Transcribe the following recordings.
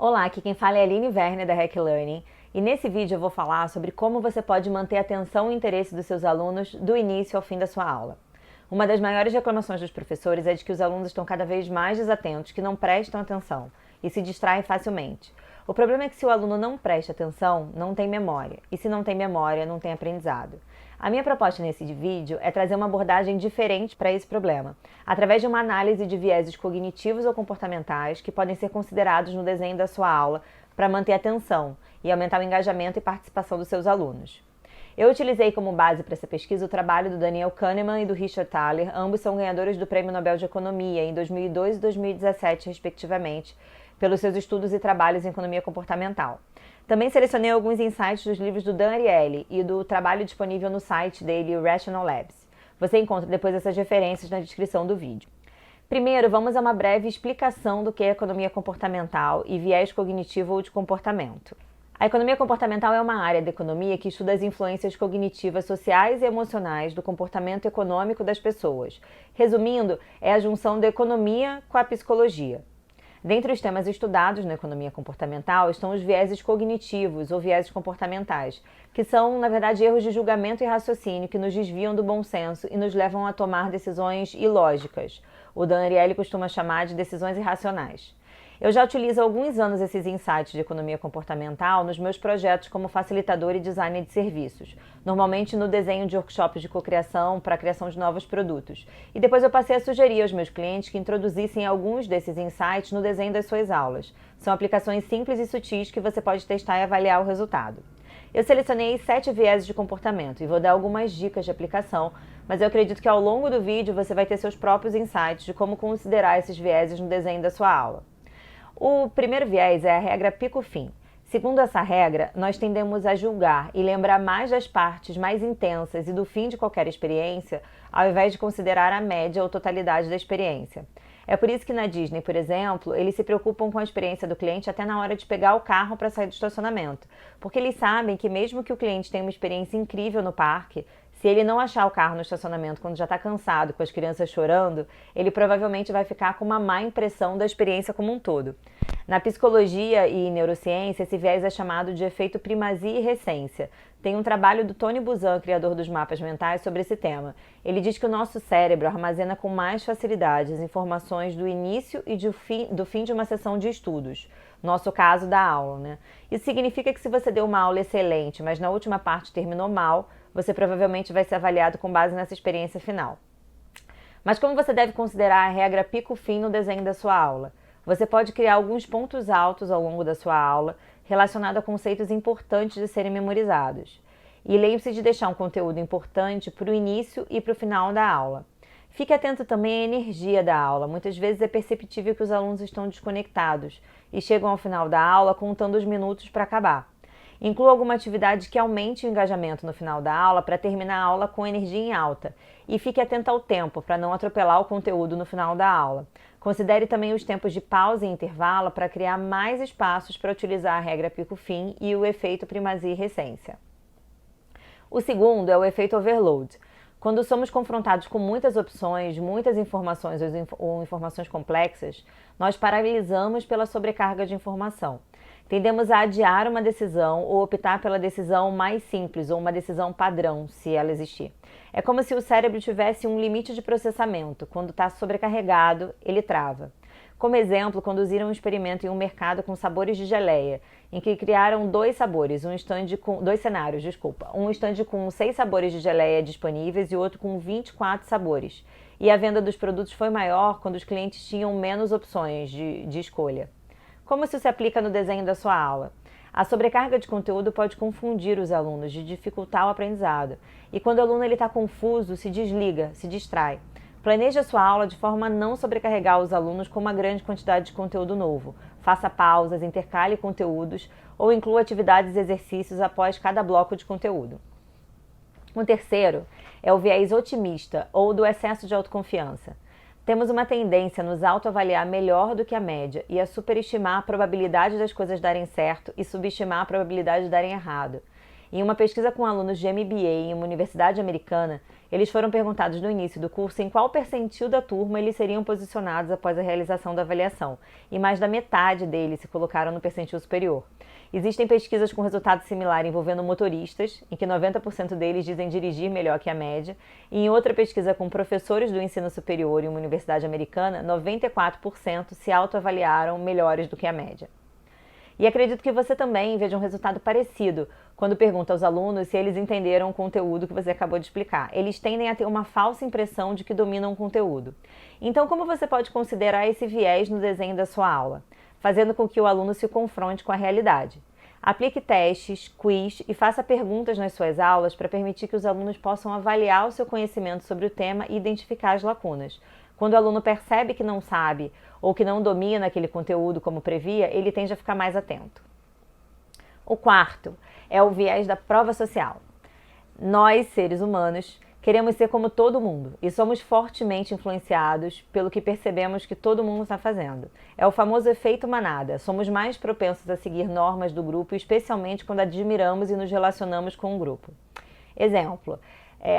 Olá, aqui quem fala é a Aline Werner da Hack Learning e nesse vídeo eu vou falar sobre como você pode manter a atenção e interesse dos seus alunos do início ao fim da sua aula. Uma das maiores reclamações dos professores é de que os alunos estão cada vez mais desatentos, que não prestam atenção e se distraem facilmente. O problema é que se o aluno não presta atenção, não tem memória, e se não tem memória, não tem aprendizado. A minha proposta nesse vídeo é trazer uma abordagem diferente para esse problema, através de uma análise de vieses cognitivos ou comportamentais que podem ser considerados no desenho da sua aula para manter a atenção e aumentar o engajamento e participação dos seus alunos. Eu utilizei como base para essa pesquisa o trabalho do Daniel Kahneman e do Richard Thaler, ambos são ganhadores do Prêmio Nobel de Economia em 2002 e 2017, respectivamente, pelos seus estudos e trabalhos em economia comportamental. Também selecionei alguns insights dos livros do Dan Ariely e do trabalho disponível no site dele, o Rational Labs. Você encontra depois essas referências na descrição do vídeo. Primeiro, vamos a uma breve explicação do que é economia comportamental e viés cognitivo ou de comportamento. A economia comportamental é uma área da economia que estuda as influências cognitivas, sociais e emocionais do comportamento econômico das pessoas. Resumindo, é a junção da economia com a psicologia. Dentre os temas estudados na economia comportamental estão os vieses cognitivos ou vieses comportamentais, que são, na verdade, erros de julgamento e raciocínio que nos desviam do bom senso e nos levam a tomar decisões ilógicas. O Dan Ariely costuma chamar de decisões irracionais. Eu já utilizo há alguns anos esses insights de economia comportamental nos meus projetos como facilitador e designer de serviços, normalmente no desenho de workshops de cocriação para a criação de novos produtos. E depois eu passei a sugerir aos meus clientes que introduzissem alguns desses insights no desenho das suas aulas. São aplicações simples e sutis que você pode testar e avaliar o resultado. Eu selecionei 7 vieses de comportamento e vou dar algumas dicas de aplicação, mas eu acredito que ao longo do vídeo você vai ter seus próprios insights de como considerar esses vieses no desenho da sua aula. O primeiro viés é a regra pico-fim. Segundo essa regra, nós tendemos a julgar e lembrar mais das partes mais intensas e do fim de qualquer experiência, ao invés de considerar a média ou totalidade da experiência. É por isso que na Disney, por exemplo, eles se preocupam com a experiência do cliente até na hora de pegar o carro para sair do estacionamento, porque eles sabem que mesmo que o cliente tenha uma experiência incrível no parque, se ele não achar o carro no estacionamento quando já está cansado, com as crianças chorando, ele provavelmente vai ficar com uma má impressão da experiência como um todo. Na psicologia e neurociência, esse viés é chamado de efeito primazia e recência. Tem um trabalho do Tony Buzan, criador dos mapas mentais, sobre esse tema. Ele diz que o nosso cérebro armazena com mais facilidade as informações do início e do fim de uma sessão de estudos. Nosso caso da aula, né? Isso significa que se você deu uma aula excelente, mas na última parte terminou mal, você provavelmente vai ser avaliado com base nessa experiência final. Mas como você deve considerar a regra pico-fim no desenho da sua aula? Você pode criar alguns pontos altos ao longo da sua aula, relacionados a conceitos importantes de serem memorizados. E lembre-se de deixar um conteúdo importante para o início e para o final da aula. Fique atento também à energia da aula. Muitas vezes é perceptível que os alunos estão desconectados e chegam ao final da aula contando os minutos para acabar. Inclua alguma atividade que aumente o engajamento no final da aula para terminar a aula com energia em alta. E fique atento ao tempo para não atropelar o conteúdo no final da aula. Considere também os tempos de pausa e intervalo para criar mais espaços para utilizar a regra pico-fim e o efeito primazia e recência. O segundo é o efeito overload. Quando somos confrontados com muitas opções, muitas informações ou informações complexas, nós paralisamos pela sobrecarga de informação. Tendemos a adiar uma decisão ou optar pela decisão mais simples ou uma decisão padrão, se ela existir. É como se o cérebro tivesse um limite de processamento. Quando está sobrecarregado, ele trava. Como exemplo, conduziram um experimento em um mercado com sabores de geleia, em que criaram dois cenários, um estande com 6 sabores de geleia disponíveis e outro com 24 sabores. E a venda dos produtos foi maior quando os clientes tinham menos opções de escolha. Como isso se aplica no desenho da sua aula? A sobrecarga de conteúdo pode confundir os alunos, de dificultar o aprendizado. E quando o aluno está confuso, se desliga, se distrai. Planeje a sua aula de forma a não sobrecarregar os alunos com uma grande quantidade de conteúdo novo. Faça pausas, intercale conteúdos ou inclua atividades e exercícios após cada bloco de conteúdo. O terceiro é o viés otimista ou do excesso de autoconfiança. Temos uma tendência a nos autoavaliar melhor do que a média e a superestimar a probabilidade das coisas darem certo e subestimar a probabilidade de darem errado. Em uma pesquisa com alunos de MBA em uma universidade americana, Eles foram perguntados no início do curso em qual percentil da turma eles seriam posicionados após a realização da avaliação, e mais da metade deles se colocaram no percentil superior. Existem pesquisas com resultado similar envolvendo motoristas, em que 90% deles dizem dirigir melhor que a média, e em outra pesquisa com professores do ensino superior em uma universidade americana, 94% se autoavaliaram melhores do que a média. E acredito que você também veja um resultado parecido quando pergunta aos alunos se eles entenderam o conteúdo que você acabou de explicar. Eles tendem a ter uma falsa impressão de que dominam o conteúdo. Então, como você pode considerar esse viés no desenho da sua aula? Fazendo com que o aluno se confronte com a realidade. Aplique testes, quiz e faça perguntas nas suas aulas para permitir que os alunos possam avaliar o seu conhecimento sobre o tema e identificar as lacunas. Quando o aluno percebe que não sabe ou que não domina aquele conteúdo como previa, ele tende a ficar mais atento. O quarto é o viés da prova social. Nós, seres humanos, queremos ser como todo mundo e somos fortemente influenciados pelo que percebemos que todo mundo está fazendo. É o famoso efeito manada. Somos mais propensos a seguir normas do grupo, especialmente quando admiramos e nos relacionamos com um grupo. Exemplo.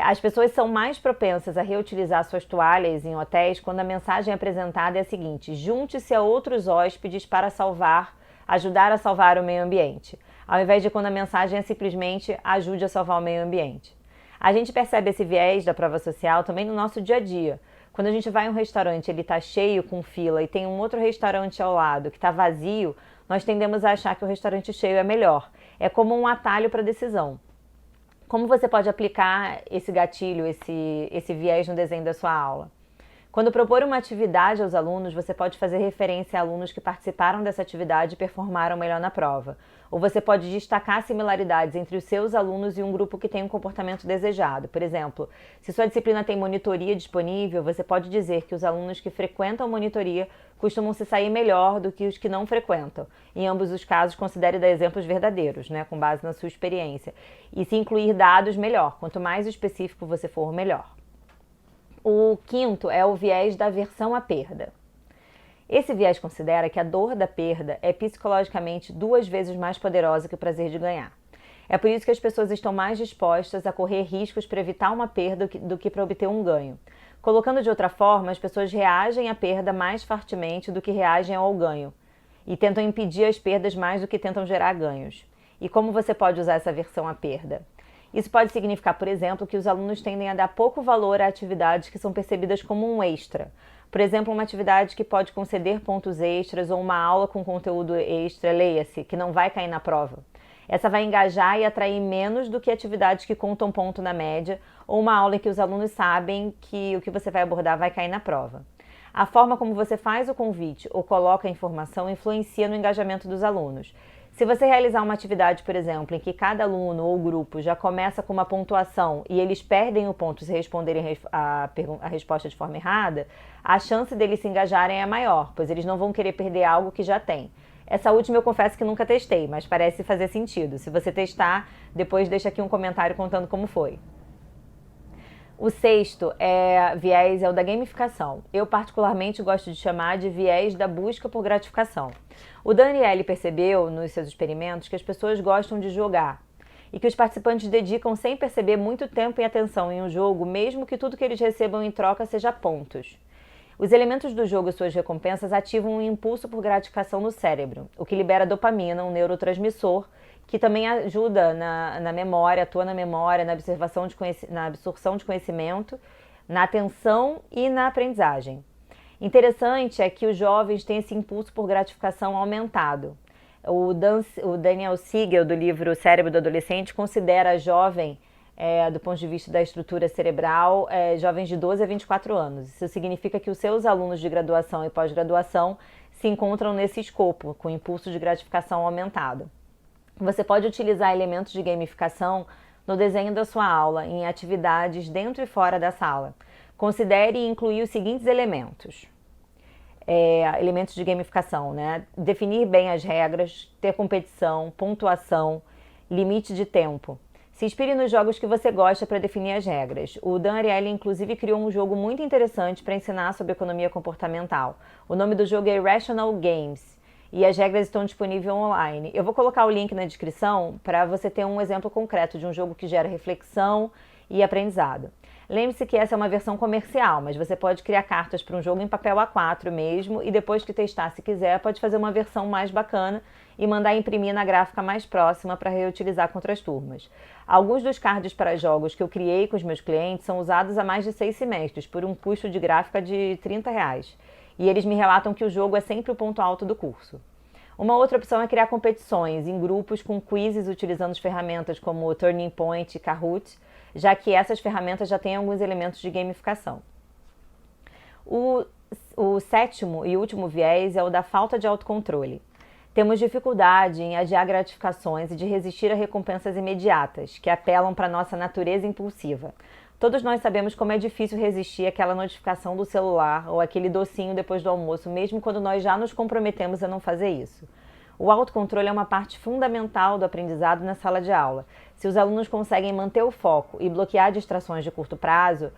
As pessoas são mais propensas a reutilizar suas toalhas em hotéis quando a mensagem apresentada é a seguinte: junte-se a outros hóspedes para ajudar a salvar o meio ambiente, ao invés de quando a mensagem é simplesmente ajude a salvar o meio ambiente. A gente percebe esse viés da prova social também no nosso dia a dia. Quando a gente vai em um restaurante, ele está cheio com fila e tem um outro restaurante ao lado que está vazio, nós tendemos a achar que o restaurante cheio é melhor. É como um atalho para a decisão. Como você pode aplicar esse gatilho, esse viés no desenho da sua aula? Quando propor uma atividade aos alunos, você pode fazer referência a alunos que participaram dessa atividade e performaram melhor na prova. Ou você pode destacar similaridades entre os seus alunos e um grupo que tem um comportamento desejado. Por exemplo, se sua disciplina tem monitoria disponível, você pode dizer que os alunos que frequentam monitoria costumam se sair melhor do que os que não frequentam. Em ambos os casos, considere dar exemplos verdadeiros, com base na sua experiência. E se incluir dados, melhor. Quanto mais específico você for, melhor. O quinto é o viés da aversão à perda. Esse viés considera que a dor da perda é psicologicamente 2 vezes mais poderosa que o prazer de ganhar. É por isso que as pessoas estão mais dispostas a correr riscos para evitar uma perda do que para obter um ganho. Colocando de outra forma, as pessoas reagem à perda mais fortemente do que reagem ao ganho e tentam impedir as perdas mais do que tentam gerar ganhos. E como você pode usar essa aversão à perda? Isso pode significar, por exemplo, que os alunos tendem a dar pouco valor a atividades que são percebidas como um extra. Por exemplo, uma atividade que pode conceder pontos extras ou uma aula com conteúdo extra, leia-se, que não vai cair na prova. Essa vai engajar e atrair menos do que atividades que contam ponto na média ou uma aula em que os alunos sabem que o que você vai abordar vai cair na prova. A forma como você faz o convite ou coloca a informação influencia no engajamento dos alunos. Se você realizar uma atividade, por exemplo, em que cada aluno ou grupo já começa com uma pontuação e eles perdem o ponto se responderem a resposta de forma errada, a chance deles se engajarem é maior, pois eles não vão querer perder algo que já têm. Essa última eu confesso que nunca testei, mas parece fazer sentido. Se você testar, depois deixa aqui um comentário contando como foi. O sexto viés é o da gamificação. Eu particularmente gosto de chamar de viés da busca por gratificação. O Daniel percebeu nos seus experimentos que as pessoas gostam de jogar e que os participantes dedicam sem perceber muito tempo e atenção em um jogo, mesmo que tudo que eles recebam em troca seja pontos. Os elementos do jogo e suas recompensas ativam um impulso por gratificação no cérebro, o que libera dopamina, um neurotransmissor, que também ajuda na memória, atua na memória, na absorção de conhecimento, na atenção e na aprendizagem. Interessante é que os jovens têm esse impulso por gratificação aumentado. O Daniel Siegel, do livro Cérebro do Adolescente, considera jovem, do ponto de vista da estrutura cerebral, jovens de 12 a 24 anos. Isso significa que os seus alunos de graduação e pós-graduação se encontram nesse escopo, com impulso de gratificação aumentado. Você pode utilizar elementos de gamificação no desenho da sua aula, em atividades dentro e fora da sala. Considere incluir os seguintes elementos. Elementos de gamificação, Definir bem as regras, ter competição, pontuação, limite de tempo. Se inspire nos jogos que você gosta para definir as regras. O Dan Ariely, inclusive, criou um jogo muito interessante para ensinar sobre economia comportamental. O nome do jogo é Irrational Games e as regras estão disponíveis online. Eu vou colocar o link na descrição para você ter um exemplo concreto de um jogo que gera reflexão e aprendizado. Lembre-se que essa é uma versão comercial, mas você pode criar cartas para um jogo em papel A4 mesmo e depois que testar, se quiser, pode fazer uma versão mais bacana e mandar imprimir na gráfica mais próxima para reutilizar com outras turmas. Alguns dos cards para jogos que eu criei com os meus clientes são usados há mais de 6 semestres, por um custo de gráfica de R$ 30. E eles me relatam que o jogo é sempre o ponto alto do curso. Uma outra opção é criar competições em grupos com quizzes utilizando ferramentas como o Turning Point e Kahoot, já que essas ferramentas já têm alguns elementos de gamificação. O sétimo e último viés é o da falta de autocontrole. Temos dificuldade em adiar gratificações e de resistir a recompensas imediatas, que apelam para a nossa natureza impulsiva. Todos nós sabemos como é difícil resistir àquela notificação do celular ou aquele docinho depois do almoço, mesmo quando nós já nos comprometemos a não fazer isso. O autocontrole é uma parte fundamental do aprendizado na sala de aula. Se os alunos conseguem manter o foco e bloquear distrações de curto prazo,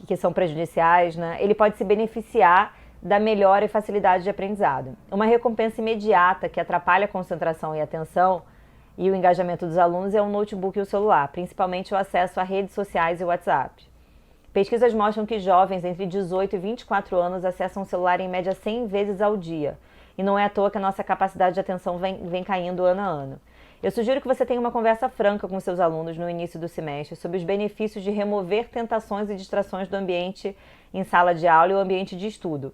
que são prejudiciais, ele pode se beneficiar da melhora e facilidade de aprendizado. Uma recompensa imediata que atrapalha a concentração e a atenção e o engajamento dos alunos é o notebook e o celular, principalmente o acesso a redes sociais e WhatsApp. Pesquisas mostram que jovens entre 18 e 24 anos acessam o celular em média 100 vezes ao dia. E não é à toa que a nossa capacidade de atenção vem caindo ano a ano. Eu sugiro que você tenha uma conversa franca com seus alunos no início do semestre sobre os benefícios de remover tentações e distrações do ambiente em sala de aula e o ambiente de estudo.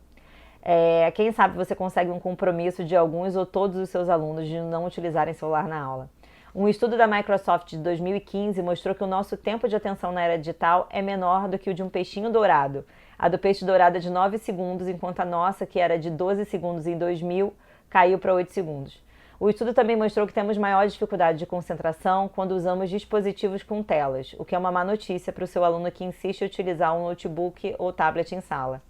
Quem sabe você consegue um compromisso de alguns ou todos os seus alunos de não utilizarem celular na aula. Um estudo da Microsoft de 2015 mostrou que o nosso tempo de atenção na era digital é menor do que o de um peixinho dourado. A do peixe dourado é de 9 segundos, enquanto a nossa, que era de 12 segundos em 2000, caiu para 8 segundos. O estudo também mostrou que temos maior dificuldade de concentração quando usamos dispositivos com telas, o que é uma má notícia para o seu aluno que insiste em utilizar um notebook ou tablet em sala.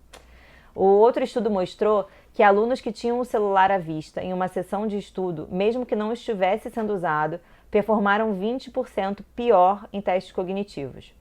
O outro estudo mostrou que alunos que tinham o celular à vista em uma sessão de estudo, mesmo que não estivesse sendo usado, performaram 20% pior em testes cognitivos.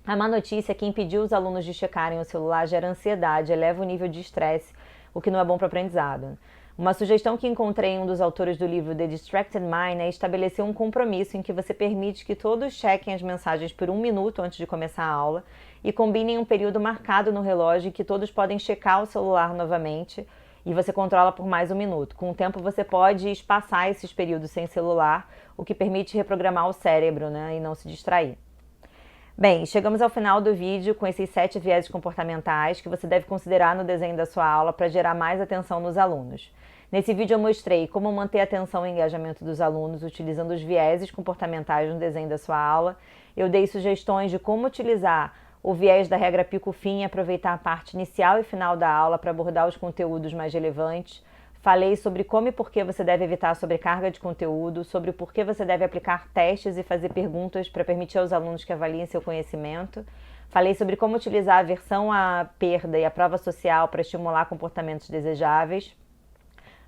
A má notícia é que impedir os alunos de checarem o celular gera ansiedade, eleva o nível de estresse, o que não é bom para o aprendizado. Uma sugestão que encontrei em um dos autores do livro The Distracted Mind é estabelecer um compromisso em que você permite que todos chequem as mensagens por 1 minuto antes de começar a aula e combinem um período marcado no relógio em que todos podem checar o celular novamente e você controla por mais 1 minuto. Com o tempo você pode espaçar esses períodos sem celular, o que permite reprogramar o cérebro, e não se distrair. Bem, chegamos ao final do vídeo com esses 7 vieses comportamentais que você deve considerar no desenho da sua aula para gerar mais atenção nos alunos. Nesse vídeo eu mostrei como manter a atenção e engajamento dos alunos utilizando os vieses comportamentais no desenho da sua aula. Eu dei sugestões de como utilizar o viés da regra pico-fim e aproveitar a parte inicial e final da aula para abordar os conteúdos mais relevantes. Falei sobre como e por que você deve evitar a sobrecarga de conteúdo, sobre o porquê você deve aplicar testes e fazer perguntas para permitir aos alunos que avaliem seu conhecimento. Falei sobre como utilizar a aversão à perda e a prova social para estimular comportamentos desejáveis.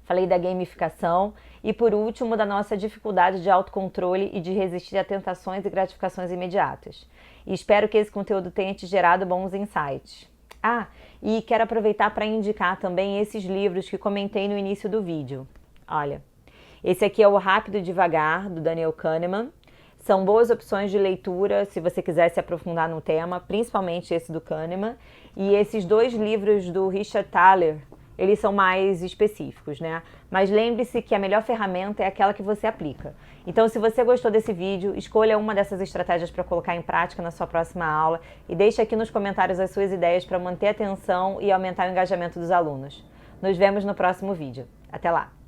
Falei da gamificação e, por último, da nossa dificuldade de autocontrole e de resistir a tentações e gratificações imediatas. E espero que esse conteúdo tenha te gerado bons insights. E quero aproveitar para indicar também esses livros que comentei no início do vídeo. Olha, esse aqui é o Rápido e Devagar, do Daniel Kahneman. São boas opções de leitura se você quiser se aprofundar no tema, principalmente esse do Kahneman. E esses 2 livros do Richard Thaler, eles são mais específicos, Mas lembre-se que a melhor ferramenta é aquela que você aplica. Então, se você gostou desse vídeo, escolha uma dessas estratégias para colocar em prática na sua próxima aula e deixe aqui nos comentários as suas ideias para manter a atenção e aumentar o engajamento dos alunos. Nos vemos no próximo vídeo. Até lá!